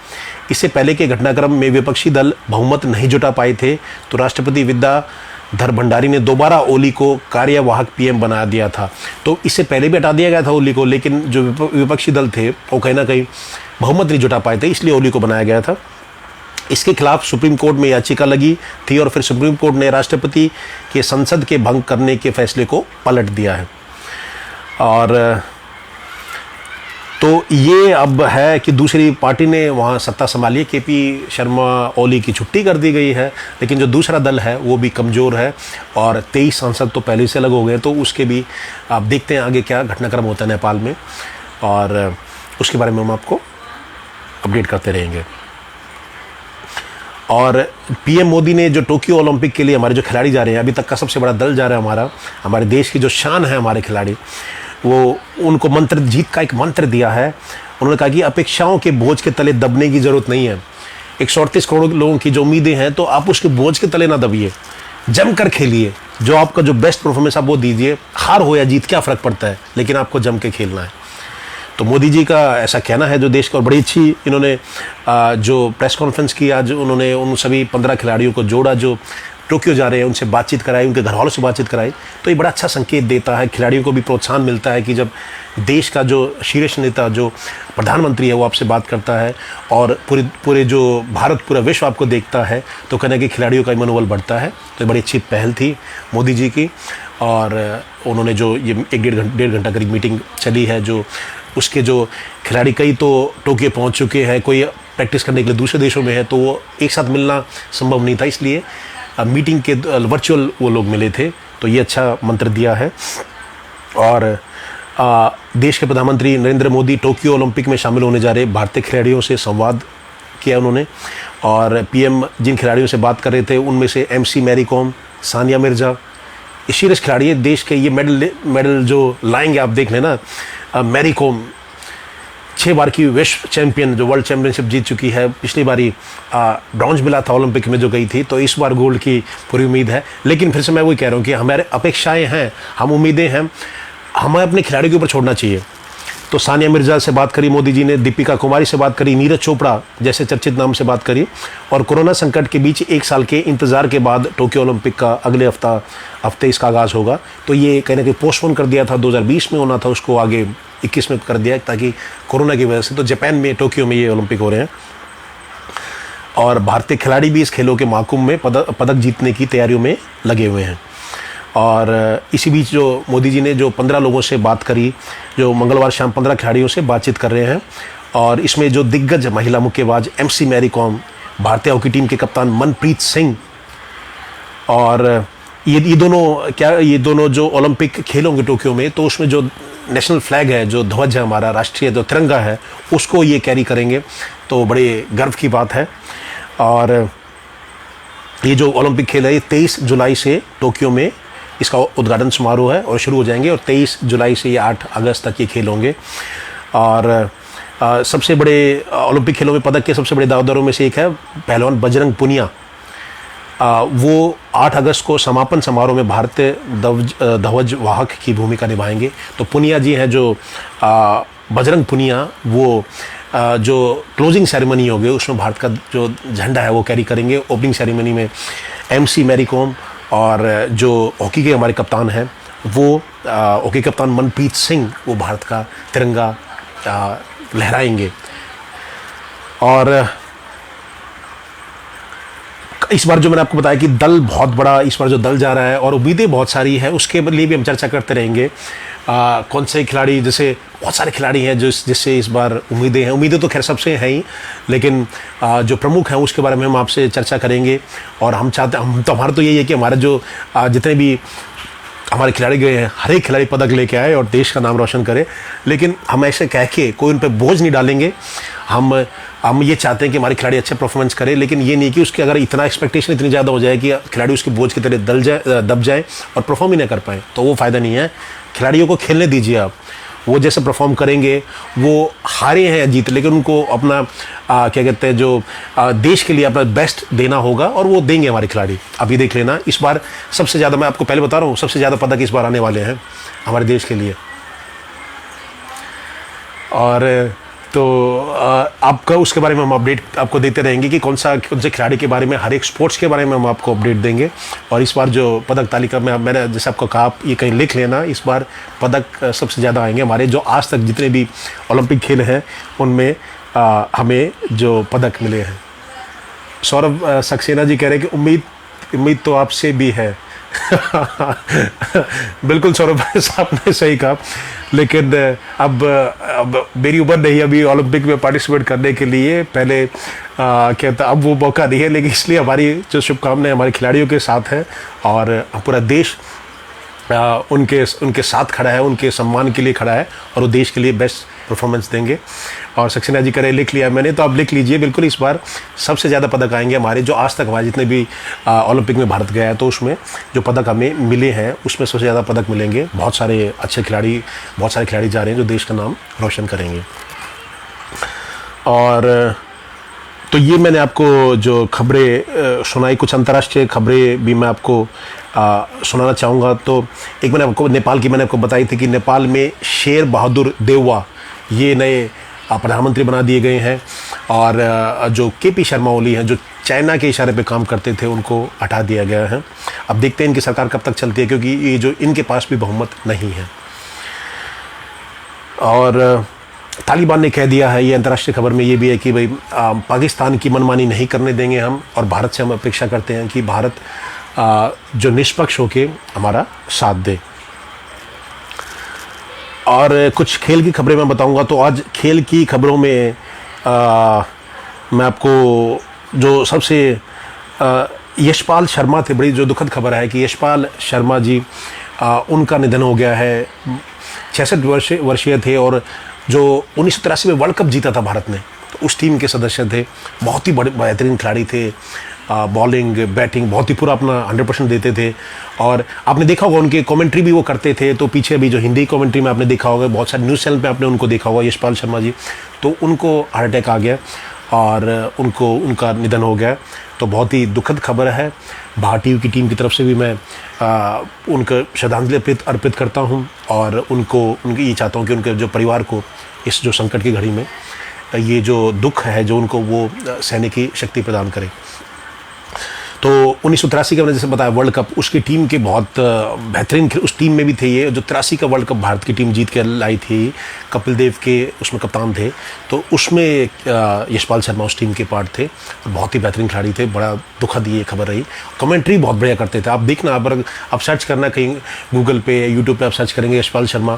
इससे पहले के घटनाक्रम में विपक्षी दल बहुमत नहीं जुटा पाए थे, तो राष्ट्रपति विद्याधर भंडारी ने दोबारा ओली को कार्यवाहक पीएम बना दिया था। तो इससे पहले भी हटा दिया गया था ओली को, लेकिन जो विपक्षी दल थे वो कहीं ना कहीं बहुमत नहीं जुटा पाए थे, इसलिए ओली को बनाया गया था। इसके खिलाफ सुप्रीम कोर्ट में याचिका लगी थी और फिर सुप्रीम कोर्ट ने राष्ट्रपति के संसद के भंग करने के फैसले को पलट दिया है। और तो ये अब है कि दूसरी पार्टी ने वहाँ सत्ता संभाली। केपी शर्मा ओली की छुट्टी कर दी गई है, लेकिन जो दूसरा दल है वो भी कमज़ोर है और 23 सांसद तो पहले से अलग हो गए। तो उसके भी आप देखते हैं आगे क्या घटनाक्रम होता है नेपाल में, और उसके बारे में हम आपको अपडेट करते रहेंगे। और पीएम मोदी ने जो टोक्यो ओलंपिक के लिए हमारे जो खिलाड़ी जा रहे हैं, अभी तक का सबसे बड़ा दल जा रहा है हमारे देश की जो शान है हमारे खिलाड़ी, वो उनको मंत्र, जीत का एक मंत्र दिया है। उन्होंने कहा कि अपेक्षाओं के बोझ के तले दबने की ज़रूरत नहीं है। 138 करोड़ लोगों की जो उम्मीदें हैं, तो आप उसके बोझ के तले ना दबिए, जमकर खेलिए, जो आपका जो बेस्ट परफॉर्मेंस आप वो दीजिए। हार हो या जीत क्या फ़र्क पड़ता है, लेकिन आपको जम के खेलना है। तो मोदी जी का ऐसा कहना है जो देश का, और बड़ी अच्छी इन्होंने जो प्रेस कॉन्फ्रेंस की आज, उन्होंने उन सभी 15 खिलाड़ियों को जोड़ा जो टोक्यो जा रहे हैं, उनसे बातचीत कराई, उनके घर वालों से बातचीत कराई। तो ये बड़ा अच्छा संकेत देता है, खिलाड़ियों को भी प्रोत्साहन मिलता है कि जब देश का जो शीर्ष नेता, जो प्रधानमंत्री है, वो आपसे बात करता है और पूरे जो भारत, पूरा विश्व आपको देखता है, तो कहना कि खिलाड़ियों का मनोबल बढ़ता है। तो ये बड़ी अच्छी पहल थी मोदी जी की। और उन्होंने जो ये 1-1.5 घंटा करीब मीटिंग चली है, जो उसके जो खिलाड़ी कई तो टोक्यो पहुंच चुके हैं, कोई प्रैक्टिस करने के लिए दूसरे देशों में है, तो वो एक साथ मिलना संभव नहीं था, इसलिए मीटिंग के वर्चुअल वो लोग मिले थे। तो ये अच्छा मंत्र दिया है। और देश के प्रधानमंत्री नरेंद्र मोदी टोक्यो ओलंपिक में शामिल होने जा रहे भारतीय खिलाड़ियों से संवाद किया उन्होंने। और पीएम जिन खिलाड़ियों से बात कर रहे थे, उनमें से MC मैरी कॉम, सानिया मिर्जा, ये शीर्ष खिलाड़ी है देश के। ये मेडल जो लाएंगे आप देख लेना। मैरी कॉम 6 बार की विश्व चैंपियन, जो वर्ल्ड चैंपियनशिप जीत चुकी है। पिछली बारी ब्रॉन्ज मिला था ओलंपिक में जो गई थी, तो इस बार गोल्ड की पूरी उम्मीद है। लेकिन फिर से मैं वही कह रहा हूँ कि हमारे अपेक्षाएं हैं, हम उम्मीदें हैं, हमें अपने खिलाड़ियों के ऊपर छोड़ना चाहिए। तो सानिया मिर्जा से बात करी मोदी जी ने, दीपिका कुमारी से बात करी, नीरज चोपड़ा जैसे चर्चित नाम से बात करी। और कोरोना संकट के बीच 1 साल के इंतजार के बाद टोक्यो ओलंपिक का अगले हफ्ते इसका आगाज़ होगा। तो ये कहने के पोस्टपोन कर दिया था, 2020 में होना था, उसको आगे 21 में कर दिया, ताकि कोरोना की वजह से। तो जापान में, टोक्यो में ये ओलंपिक हो रहे हैं। और भारतीय खिलाड़ी भी इस खेलों के महाकुंभ में पदक जीतने की तैयारियों में लगे हुए हैं। और इसी बीच जो मोदी जी ने जो 15 लोगों से बात करी, जो मंगलवार शाम 15 खिलाड़ियों से बातचीत कर रहे हैं, और इसमें जो दिग्गज महिला मुक्केबाज MC मैरी कॉम, भारतीय हॉकी टीम के कप्तान मनप्रीत सिंह, और ये दोनों जो ओलंपिक खेल होंगे टोक्यो में, तो उसमें जो नेशनल फ्लैग है, जो ध्वज है हमारा राष्ट्रीय, जो तिरंगा है, उसको ये कैरी करेंगे। तो बड़े गर्व की बात है। और ये जो ओलंपिक खेल है, ये 23 जुलाई से टोक्यो में इसका उद्घाटन समारोह है और शुरू हो जाएंगे, और 23 जुलाई से ये 8 अगस्त तक ये खेल होंगे। और सबसे बड़े ओलंपिक खेलों में पदक के सबसे बड़े दावेदारों में से एक है पहलवान बजरंग पुनिया। वो 8 अगस्त को समापन समारोह में भारतीय ध्वज वाहक की भूमिका निभाएंगे। तो पुनिया जी हैं जो बजरंग पुनिया, वो जो क्लोजिंग सेरेमनी होगी उसमें भारत का जो झंडा है वो कैरी करेंगे। ओपनिंग सेरेमनी में MC मैरी कॉम, और जो हॉकी के हमारे कप्तान हैं, वो हॉकी कप्तान मनप्रीत सिंह, वो भारत का तिरंगा लहराएंगे। और इस बार जो मैंने आपको बताया कि दल बहुत बड़ा, इस बार जो दल जा रहा है और उम्मीदें बहुत सारी है, उसके लिए भी हम चर्चा करते रहेंगे। कौन से खिलाड़ी, जैसे बहुत सारे खिलाड़ी हैं जिससे इस बार उम्मीदें तो खैर सबसे हैं ही, लेकिन जो प्रमुख हैं उसके बारे में हम आपसे चर्चा करेंगे। और हमारा तो यही है कि हमारे जो जितने भी हमारे खिलाड़ी गए हैं, हर एक खिलाड़ी पदक लेके आए और देश का नाम रोशन करे। लेकिन हम ऐसे कह के कोई उन पर बोझ नहीं डालेंगे। हम ये चाहते हैं कि हमारे खिलाड़ी अच्छे परफॉर्मेंस करें, लेकिन ये नहीं कि उसके अगर इतना एक्सपेक्टेशन इतनी ज़्यादा हो जाए कि खिलाड़ी उसके बोझ की तरह दब जाए और परफॉर्म ही ना कर पाए, तो वो फ़ायदा नहीं है। खिलाड़ियों को खेलने दीजिए आप, वो जैसे परफॉर्म करेंगे, वो हारे हैं या जीते, लेकिन उनको अपना क्या कहते हैं, जो देश के लिए अपना बेस्ट देना होगा, और वो देंगे हमारे खिलाड़ी। अभी देख लेना, इस बार सबसे ज़्यादा, मैं आपको पहले बता रहा हूँ, सबसे ज़्यादा पदक इस बार आने वाले हैं हमारे देश के लिए। और तो आपका उसके बारे में हम अपडेट आपको देते रहेंगे कि कौन से खिलाड़ी के बारे में, हर एक स्पोर्ट्स के बारे में हम आपको अपडेट देंगे। और इस बार जो पदक तालिका में मैंने जैसे आपको कहा, आप ये कहीं लिख लेना, इस बार पदक सबसे ज़्यादा आएंगे हमारे, जो आज तक जितने भी ओलंपिक खेल हैं उनमें हमें जो पदक मिले हैं। सौरभ सक्सेना जी कह रहे हैं कि उम्मीद तो आपसे भी है। बिल्कुल सौरभ साहब ने सही कहा, लेकिन अब मेरी उम्र नहीं अभी ओलंपिक में पार्टिसिपेट करने के लिए, पहले कहता अब वो मौका नहीं है, लेकिन इसलिए हमारी जो शुभकामनाएं हमारे खिलाड़ियों के साथ है, और पूरा देश उनके साथ खड़ा है, उनके सम्मान के लिए खड़ा है, और वो देश के लिए बेस्ट परफॉर्मेंस देंगे। और सक्सेना जी करे लिख लिया मैंने, तो आप लिख लीजिए बिल्कुल, इस बार सबसे ज़्यादा पदक आएंगे हमारे, जो आज तक हमारे जितने भी ओलंपिक में भारत गया है तो उसमें जो पदक हमें मिले हैं उसमें सबसे ज़्यादा पदक मिलेंगे। बहुत सारे अच्छे खिलाड़ी, बहुत सारे खिलाड़ी जा रहे हैं जो देश का नाम रोशन करेंगे। और तो ये मैंने आपको जो खबरें सुनाई, कुछ अंतर्राष्ट्रीय खबरें भी मैं आपको सुनाना चाहूँगा। तो एक मैंने आपको नेपाल की मैंने आपको बताई थी कि नेपाल में शेर बहादुर देउवा ये नए प्रधानमंत्री बना दिए गए हैं। और जो केपी शर्मा ओली हैं, जो चाइना के इशारे पे काम करते थे, उनको हटा दिया गया है। अब देखते हैं इनकी सरकार कब तक चलती है, क्योंकि ये जो इनके पास भी बहुमत नहीं है। और तालिबान ने कह दिया है, ये अंतर्राष्ट्रीय खबर में ये भी है कि भाई पाकिस्तान की मनमानी नहीं करने देंगे हम, और भारत से हम अपेक्षा करते हैं कि भारत जो निष्पक्ष होकर हमारा साथ दे। और कुछ खेल की खबरें मैं बताऊंगा। तो आज खेल की खबरों में मैं आपको जो सबसे यशपाल शर्मा थे, बड़ी जो दुखद खबर है कि यशपाल शर्मा जी उनका निधन हो गया है। 66 वर्षीय थे और जो 1983 में वर्ल्ड कप जीता था भारत ने, तो उस टीम के सदस्य थे। बहुत ही बड़े बेहतरीन खिलाड़ी थे, बॉलिंग बैटिंग बहुत ही पूरा अपना 100% देते थे। और आपने देखा होगा उनके कमेंट्री भी वो करते थे, तो पीछे अभी जो हिंदी कमेंट्री में आपने देखा होगा, बहुत सारे न्यूज़ चैनल पे आपने उनको देखा होगा, यशपाल शर्मा जी, तो उनको हार्ट अटैक आ गया और उनका निधन हो गया। तो बहुत ही दुखद खबर है। भारतीय की टीम की तरफ से भी मैं उनको श्रद्धांजलि अर्पित करता हूं, और उनकी ये चाहता हूं कि उनके जो परिवार को इस जो संकट की घड़ी में ये जो दुख है जो उनको वो सहने की शक्ति प्रदान करे। तो 1983 का मैंने जैसे बताया वर्ल्ड कप, उसकी टीम के बहुत बेहतरीन, उस टीम में भी थे ये, जो 83 का वर्ल्ड कप भारत की टीम जीत के लाई थी, कपिल देव के उसमें कप्तान थे, तो उसमें यशपाल शर्मा उस टीम के पार्ट थे और बहुत ही बेहतरीन खिलाड़ी थे। बड़ा दुखद ये खबर रही। कमेंट्री बहुत बढ़िया करते थे। आप देखना, आप सर्च करना कहीं गूगल पे यूट्यूब पे आप सर्च करेंगे यशपाल शर्मा,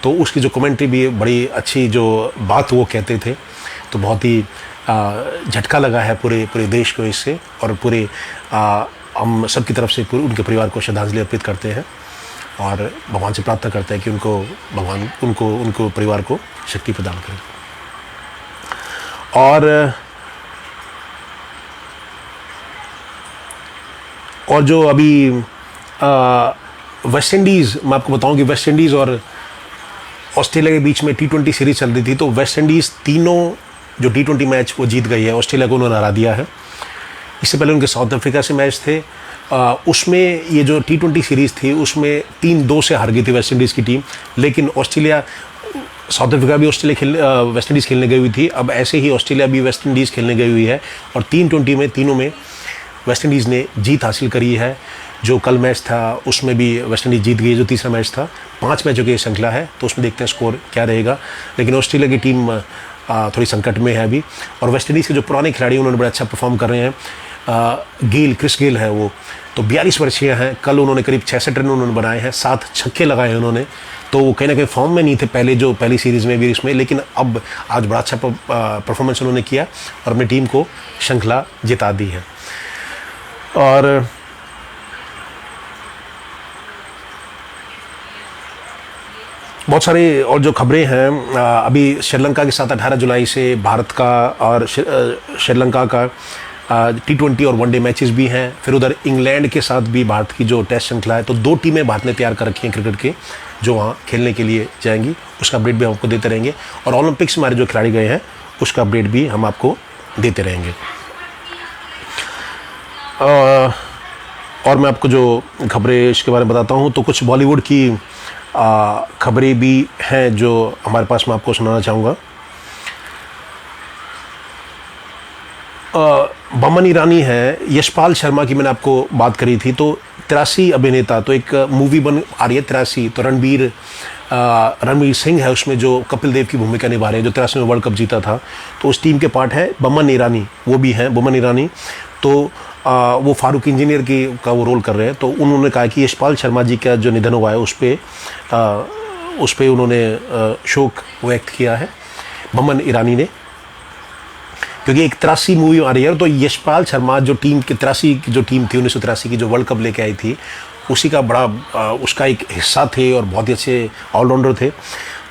तो उसकी जो कमेंट्री भी बड़ी अच्छी जो बात वो कहते थे, तो बहुत ही झटका लगा है पूरे देश को इससे। और पूरे हम सब की तरफ से उनके परिवार को श्रद्धांजलि अर्पित करते हैं और भगवान से प्रार्थना करते हैं कि भगवान उनको परिवार को शक्ति प्रदान करें। और जो अभी वेस्ट इंडीज़, मैं आपको बताऊं कि वेस्ट इंडीज़ और ऑस्ट्रेलिया के बीच में T20 सीरीज चल रही थी, तो वेस्ट इंडीज़ तीनों जो T20 मैच वो जीत गई है। ऑस्ट्रेलिया को उन्होंने हरा दिया है। इससे पहले उनके साउथ अफ्रीका से मैच थे, उसमें ये जो T20 सीरीज़ थी उसमें 3-2 से हार गई थी वेस्ट इंडीज़ की टीम। लेकिन ऑस्ट्रेलिया, साउथ अफ्रीका भी वेस्ट इंडीज़ खेलने गई हुई थी, अब ऐसे ही ऑस्ट्रेलिया भी वेस्ट इंडीज़ खेलने गई हुई है और T20 में तीनों में वेस्ट इंडीज़ ने जीत हासिल करी है। जो कल मैच था उसमें भी वेस्ट इंडीज़ जीत गई, जो तीसरा मैच था। 5 मैचों की श्रृंखला है, तो उसमें देखते हैं स्कोर क्या रहेगा। लेकिन ऑस्ट्रेलिया की टीम थोड़ी संकट में है अभी, और वेस्ट इंडीज़ के जो पुराने खिलाड़ी उन्होंने बड़ा अच्छा परफॉर्म कर रहे हैं। क्रिस गेल है वो, तो 42 वर्षीय हैं। कल उन्होंने करीब 66 रन उन्होंने बनाए हैं, 7 छक्के लगाए हैं उन्होंने। तो वो कहीं ना कहीं फॉर्म में नहीं थे पहली सीरीज़ में भी इसमें, लेकिन अब आज बड़ा अच्छा परफॉर्मेंस उन्होंने किया और अपनी टीम को श्रृंखला जिता दी है। और बहुत सारे और जो खबरें हैं, अभी श्रीलंका के साथ 18 जुलाई से भारत का और श्रीलंका का T20 और वनडे मैचेस भी हैं। फिर उधर इंग्लैंड के साथ भी भारत की जो टेस्ट श्रृंखला है, तो 2 टीमें भारत ने तैयार कर रखी हैं क्रिकेट के, जो वहाँ खेलने के लिए जाएंगी। उसका अपडेट भी हम आपको देते रहेंगे, और ओलंपिक्स में हमारे जो खिलाड़ी गए हैं उसका अपडेट भी हम आपको देते रहेंगे। और मैं आपको जो खबरें इसके बारे में बताता हूँ, तो कुछ बॉलीवुड की खबरें भी हैं जो हमारे पास मैं आपको सुनाना चाहूँगा। बमन ईरानी है, यशपाल शर्मा की मैंने आपको बात करी थी, तो 83 अभिनेता, तो एक मूवी बन आ रही है 83, तो रणवीर सिंह है उसमें जो कपिल देव की भूमिका निभा रहे हैं, जो 83 में वर्ल्ड कप जीता था। तो उस टीम के पार्ट है बमन ईरानी, वो भी हैं बमन ईरानी। तो वो फारूक इंजीनियर का वो रोल कर रहे हैं। तो उन्होंने कहा कि यशपाल शर्मा जी का जो निधन हुआ है उस पर उन्होंने शोक व्यक्त किया है बमन ईरानी ने, क्योंकि एक 83 मूवी आ रही है। तो यशपाल शर्मा जो टीम की 83 की जो टीम थी 1983 की जो वर्ल्ड कप लेके आई थी, उसी का बड़ा उसका एक हिस्सा थे और बहुत ही अच्छे ऑलराउंडर थे।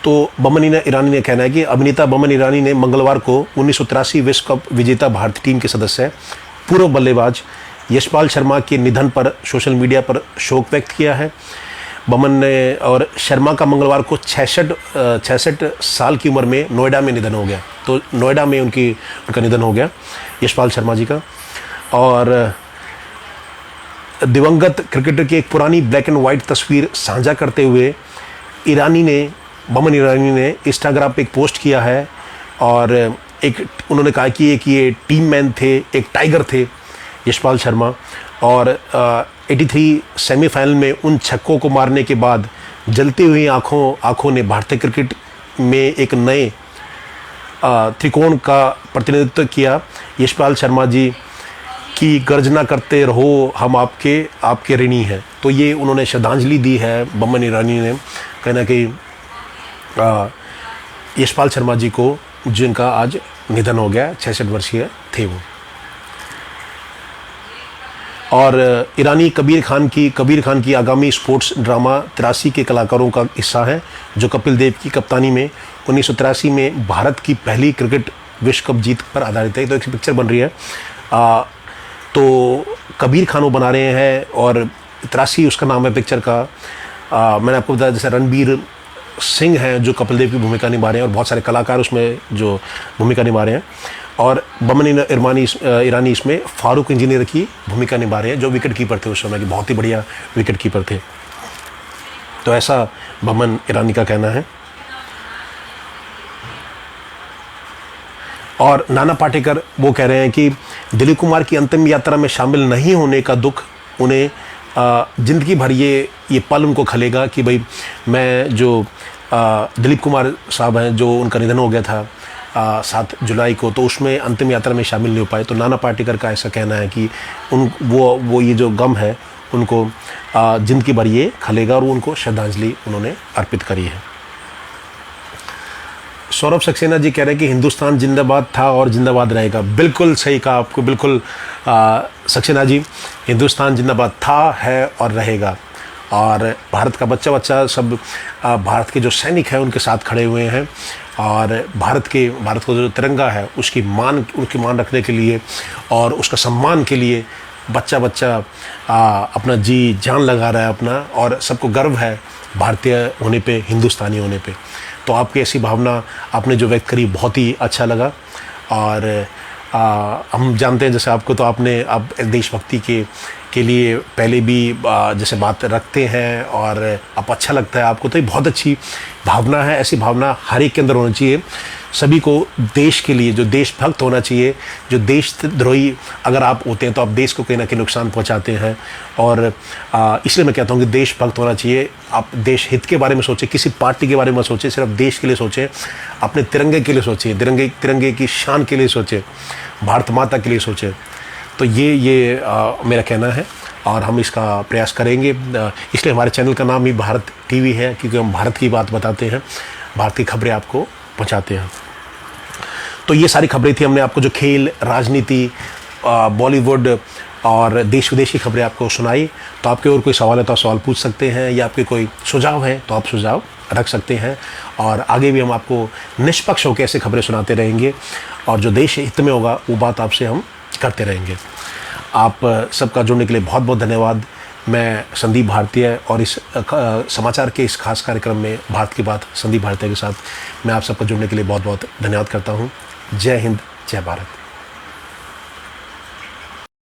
तो बमन ईरानी ने कहना है कि अभिनेता बमन ईरानी ने मंगलवार को 1983 विश्व कप विजेता भारतीय टीम के सदस्य पूर्व बल्लेबाज यशपाल शर्मा के निधन पर सोशल मीडिया पर शोक व्यक्त किया है। बमन ने और शर्मा का मंगलवार को 66 साल की उम्र में नोएडा में निधन हो गया। तो नोएडा में उनका निधन हो गया, यशपाल शर्मा जी का। और दिवंगत क्रिकेटर की एक पुरानी ब्लैक एंड वाइट तस्वीर साझा करते हुए बमन ईरानी ने इंस्टाग्राम पे एक पोस्ट किया है और उन्होंने कहा कि ये टीम मैन थे, एक टाइगर थे यशपाल शर्मा। और 83 सेमीफाइनल में उन छक्कों को मारने के बाद जलती हुई आंखों ने भारतीय क्रिकेट में एक नए त्रिकोण का प्रतिनिधित्व किया। यशपाल शर्मा जी की गर्जना करते रहो, हम आपके ऋणी हैं। तो ये उन्होंने श्रद्धांजलि दी है बमन ईरानी ने, कहना कि यशपाल शर्मा जी को, जिनका आज निधन हो गया, 66 वर्षीय थे वो। और ईरानी कबीर खान की आगामी स्पोर्ट्स ड्रामा 83 के कलाकारों का हिस्सा है, जो कपिल देव की कप्तानी में 1983 में भारत की पहली क्रिकेट विश्व कप जीत पर आधारित है। तो एक पिक्चर बन रही है, तो कबीर खान वो बना रहे हैं और 83 उसका नाम है पिक्चर का। मैंने आपको बताया जैसे रणबीर सिंह हैं जो कपिल देव की भूमिका निभा रहे हैं और बहुत सारे कलाकार उसमें जो भूमिका निभा रहे हैं। और बमन ईरानी इसमें फारूक इंजीनियर की भूमिका निभा रहे हैं, जो विकेट कीपर थे उस समय के, बहुत ही बढ़िया विकेट कीपर थे। तो ऐसा बमन ईरानी का कहना है। और नाना पाटेकर वो कह रहे हैं कि दिलीप कुमार की अंतिम यात्रा में शामिल नहीं होने का दुख उन्हें ज़िंदगी भर ये पल उनको खलेगा कि भाई मैं जो दिलीप कुमार साहब हैं, जो उनका निधन हो गया था 7 जुलाई को, तो उसमें अंतिम यात्रा में शामिल नहीं हो पाए। तो नाना पाटेकर का ऐसा कहना है कि वो ये जो गम है उनको ज़िंदगी भर ये खलेगा, और उनको श्रद्धांजलि उन्होंने अर्पित करी है। सौरभ सक्सेना जी कह रहे हैं कि हिंदुस्तान जिंदाबाद था और जिंदाबाद रहेगा। बिल्कुल सही कहा आपको, बिल्कुल सक्सेना जी, हिंदुस्तान जिंदाबाद था, है और रहेगा। और भारत का बच्चा सब भारत के जो सैनिक हैं उनके साथ खड़े हुए हैं, और भारत को जो तिरंगा है उनकी मान रखने के लिए और उसका सम्मान के लिए बच्चा अपना जी जान लगा रहा है अपना, और सबको गर्व है भारतीय होने पे, हिंदुस्तानी होने पे। तो आपकी ऐसी भावना आपने जो व्यक्त करी बहुत ही अच्छा लगा। और हम जानते हैं जैसे आपको, तो आप देशभक्ति के लिए पहले भी जैसे बात रखते हैं और आप अच्छा लगता है आपको, तो ये बहुत अच्छी भावना है। ऐसी भावना हर एक के अंदर होनी चाहिए। सभी को देश के लिए जो देशभक्त होना चाहिए, जो देशद्रोही अगर आप होते हैं तो आप देश को कहीं ना कहीं नुकसान पहुंचाते हैं। और इसलिए मैं कहता हूं कि देशभक्त होना चाहिए। आप देश हित के बारे में सोचें, किसी पार्टी के बारे में सोचें, सिर्फ देश के लिए सोचें, अपने तिरंगे के लिए सोचें, तिरंगे की शान के लिए सोचें, भारत माता के लिए सोचें। तो ये मेरा कहना है और हम इसका प्रयास करेंगे। इसलिए हमारे चैनल का नाम ही भारत टीवी है, क्योंकि हम भारत की बात बताते हैं, भारत की खबरें आपको पहुंचाते हैं। तो ये सारी खबरें थी, हमने आपको जो खेल, राजनीति, बॉलीवुड और देश विदेश की खबरें आपको सुनाई। तो आपके और कोई सवाल है तो आप सवाल पूछ सकते हैं, या आपके कोई सुझाव है तो आप सुझाव रख सकते हैं। और आगे भी हम आपको निष्पक्ष होकर ऐसे खबरें सुनाते रहेंगे, और जो देश हित में होगा वो बात आपसे हम करते रहेंगे। आप सबका जुड़ने के लिए बहुत बहुत धन्यवाद। मैं संदीप भारतीय, और इस समाचार के इस खास कार्यक्रम में भारत की बात संदीप भारतीय के साथ मैं आप सबका जुड़ने के लिए बहुत बहुत धन्यवाद करता हूँ। जय हिंद, जय भारत।